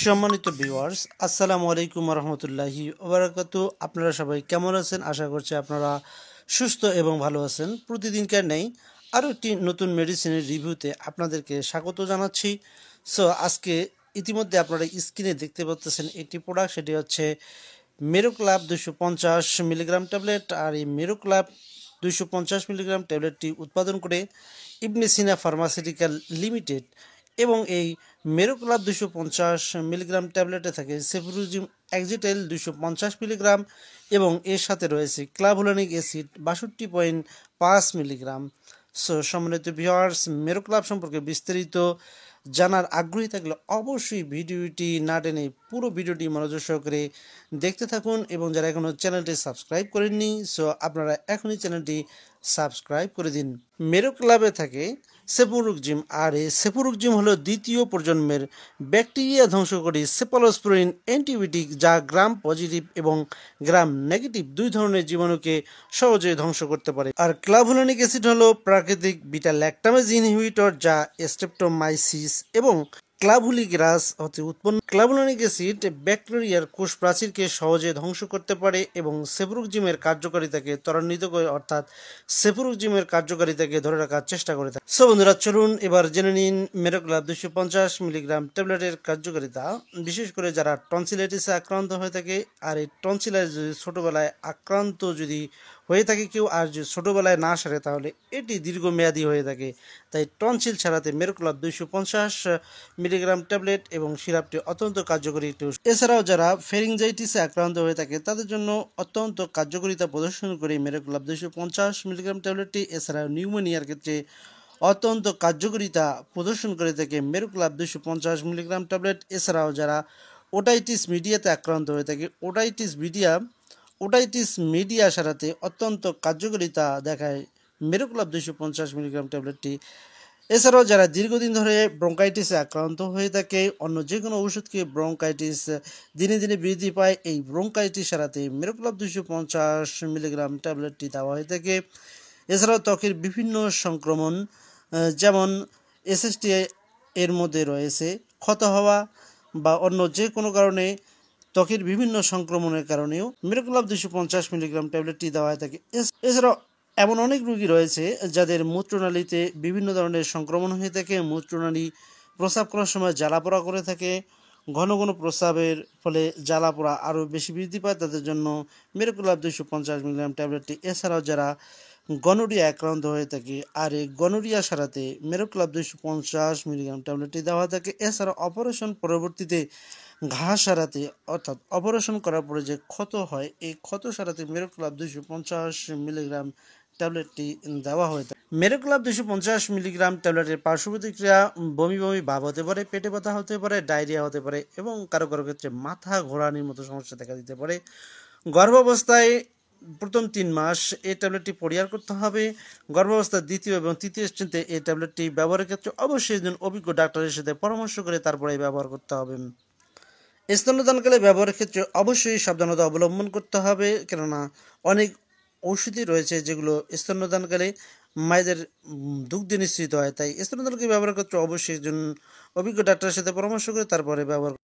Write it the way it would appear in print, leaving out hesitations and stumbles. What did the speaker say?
সম্মানিত ভিউয়ার্স, আসসালামু আলাইকুম রহমতুল্লাহি ওবারাকাতু। আপনারা সবাই কেমন আছেন? আশা করছি আপনারা সুস্থ এবং ভালো আছেন। প্রতিদিনকার নেই আরও একটি নতুন মেডিসিনের রিভিউতে আপনাদেরকে স্বাগত জানাচ্ছি। সো আজকে ইতিমধ্যে আপনারা স্ক্রিনে দেখতে পাচ্ছেন একটি প্রোডাক্ট, সেটি হচ্ছে মেরোক্লাব 250 মিলিগ্রাম ট্যাবলেট। আর এই মেরোক্লাব 250 মিলিগ্রাম ট্যাবলেটটি উৎপাদন করে ইবনে সিনা ফার্মাসিউটিক্যাল লিমিটেড, এবং এই মেরোক্লাব 250 মিলিগ্রাম ট্যাবলেটে থাকে সেফুরুজিম এক্সিটেল 250 মিলিগ্রাম, এবং এর সাথে রয়েছে ক্লাভুলানিক অ্যাসিড 62.5 মিলিগ্রাম। সো সম্মানিত ভিউয়ার্স, মেরোক্লাব সম্পর্কে বিস্তারিত জানার আগ্রহী থাকলে অবশ্যই ভিডিওটি না টেনে পুরো ভিডিওটি মনোযোগ সহকারে দেখতে থাকুন, এবং যারা এখনও চ্যানেলটি সাবস্ক্রাইব করেননি, সো আপনারা এখনই চ্যানেলটি সাবস্ক্রাইব করে দিন। মেরোক্লাবে থাকে সেফুরুকজিম, আর এই সেফুরুকজিম হলো দ্বিতীয় প্রজন্মের ব্যাকটেরিয়া ধ্বংসকারী সেফালোস্পোরিন অ্যান্টিবায়োটিক, যা গ্রাম পজিটিভ এবং গ্রাম নেগেটিভ দুই ধরনের জীবাণুকে সহজে ধ্বংস করতে পারে। আর ক্লাভুলানিক অ্যাসিড হলো প্রাকৃতিক বিটা ল্যাকটামেজ ইনহিবিটর, যা স্ট্রেপ্টোমাইসিস এবং ক্লাভুলিগ্রাস হতে উৎপন্ন। ক্লাভুলানিক অ্যাসিড ব্যাকটেরিয়ার কোষ প্রাচীরকে সহজে ধ্বংস করতে পারে এবং সেফুরুকজিমের কার্যকারিতাকে ত্বরান্বিত করে, অর্থাৎ সেফুরুকজিমের কার্যকারিতাকে ধরে রাখার চেষ্টা করে থাকে। সো বন্ধুরা, চলুন এবার জেনে নিন মেরোক্লাব 250 মিলিগ্রাম ট্যাবলেটের কার্যকারিতা। বিশেষ করে যারা টনসিলাইটিসে আক্রান্ত হয়ে থাকে, আর এই টনসিলাইটিস যদি ছোটোবেলায় আক্রান্ত যদি হয়ে থাকে কেউ, আর যদি ছোটোবেলায় না সারে তাহলে এটি দীর্ঘমেয়াদী হয়ে থাকে। তাই টনসিল ছাড়াতে মেরোক্লাব 250 মিলিগ্রাম ট্যাবলেট এবং সিরাপটি অত্যন্ত কার্যকরী একটি ওষুধ। এছাড়াও যারা ফেরিনজাইটিসে আক্রান্ত হয়ে থাকে তাদের জন্য অত্যন্ত কার্যকারিতা প্রদর্শন করে মেরোক্লাব 250 মিলিগ্রাম ট্যাবলেটটি। এছাড়াও নিউমোনিয়ার ক্ষেত্রে অত্যন্ত কার্যকারিতা প্রদর্শন করে থাকে মেরোক্লাব 250 মিলিগ্রাম ট্যাবলেট। এছাড়াও যারা ওটাইটিস মিডিয়াতে আক্রান্ত হয়ে থাকে, ওটাইটিস মিডিয়া সারাতে অত্যন্ত কার্যকারিতা দেখায় মেরোক্লাব 250 মিলিগ্রাম ট্যাবলেটটি। এছাড়াও যারা দীর্ঘদিন ধরে ব্রঙ্কাইটিসে আক্রান্ত হয়ে থাকে, অন্য যে কোনো ওষুধকে ব্রঙ্কাইটিস দিনে দিনে বৃদ্ধি পায়, এই ব্রঙ্কাইটিস সারাতে মেরোক্লাব 250 মিলিগ্রাম ট্যাবলেটটি দেওয়া হয়ে থাকে। এছাড়াও ত্বকের বিভিন্ন সংক্রমণ, যেমন এসএসটিআই এর মধ্যে রয়েছে ক্ষত হওয়া বা অন্য যে কোনো কারণে ত্বকের বিভিন্ন সংক্রমণের কারণেও মেরোক্লাব 250 মিলিগ্রাম ট্যাবলেটটি দেওয়া হয়ে থাকে। এছাড়াও এমন অনেক রোগী রয়েছে যাদের মূত্রনালীতে বিভিন্ন ধরনের সংক্রমণ হয়ে থাকে, মূত্রনালী প্রস্রাব করার সময় জ্বালাপোড়া করে থাকে, ঘন ঘন প্রস্রাবের ফলে জ্বালাপোড়া আরও বেশি বৃদ্ধি পায়, তাদের জন্য মেরোক্লাব 250 মিলিগ্রাম ট্যাবলেটটি। এছাড়াও যারা গনোরিয়া আক্রান্ত হয়ে থাকে, আর এই গনোরিয়া সারাতে মেরোক্লাব 250 মিলিগ্রাম ট্যাবলেটটি দেওয়া থাকে। এছাড়া অপারেশন পরবর্তীতে ঘা সারাতে, অর্থাৎ অপারেশন করার পরে যে ক্ষত হয়, এই ক্ষত সারাতে মেরোক্লাব 250 মিলিগ্রাম ট্যাবলেটটি দেওয়া হয়ে থাকে। মেরোক্লাব 250 মিলিগ্রাম ট্যাবলেটের পার্শ্ব প্রতিক্রিয়া বমি বমি ভাব হতে পারে, পেটে ব্যথা হতে পারে, ডায়রিয়া হতে পারে, এবং কারো কারো ক্ষেত্রে মাথা ঘোরানির মতো সমস্যা দেখা দিতে পারে। গর্ভাবস্থায় প্রথম 3 মাস এই ট্যাবলেটটি পরিহার করতে হবে। গর্ভাবস্থার দ্বিতীয় এবং তৃতীয় স্টেজে এই ট্যাবলেটটি ব্যবহারের ক্ষেত্রে অবশ্যই একজন অভিজ্ঞ ডাক্তারের সাথে পরামর্শ করে তারপরে ব্যবহার করতে হবে। স্তন্যদানকালে ব্যবহারের ক্ষেত্রে অবশ্যই সাবধানতা অবলম্বন করতে হবে, কেননা অনেক ঔষধি রয়েছে যেগুলো স্তন্যদানকালে মায়েদের দুগ্ধে নিঃসৃত হয়। তাই স্তন্যদানকে ব্যবহারের ক্ষেত্রে অবশ্যই একজন অভিজ্ঞ ডাক্তারের সাথে পরামর্শ করে তারপরে ব্যবহার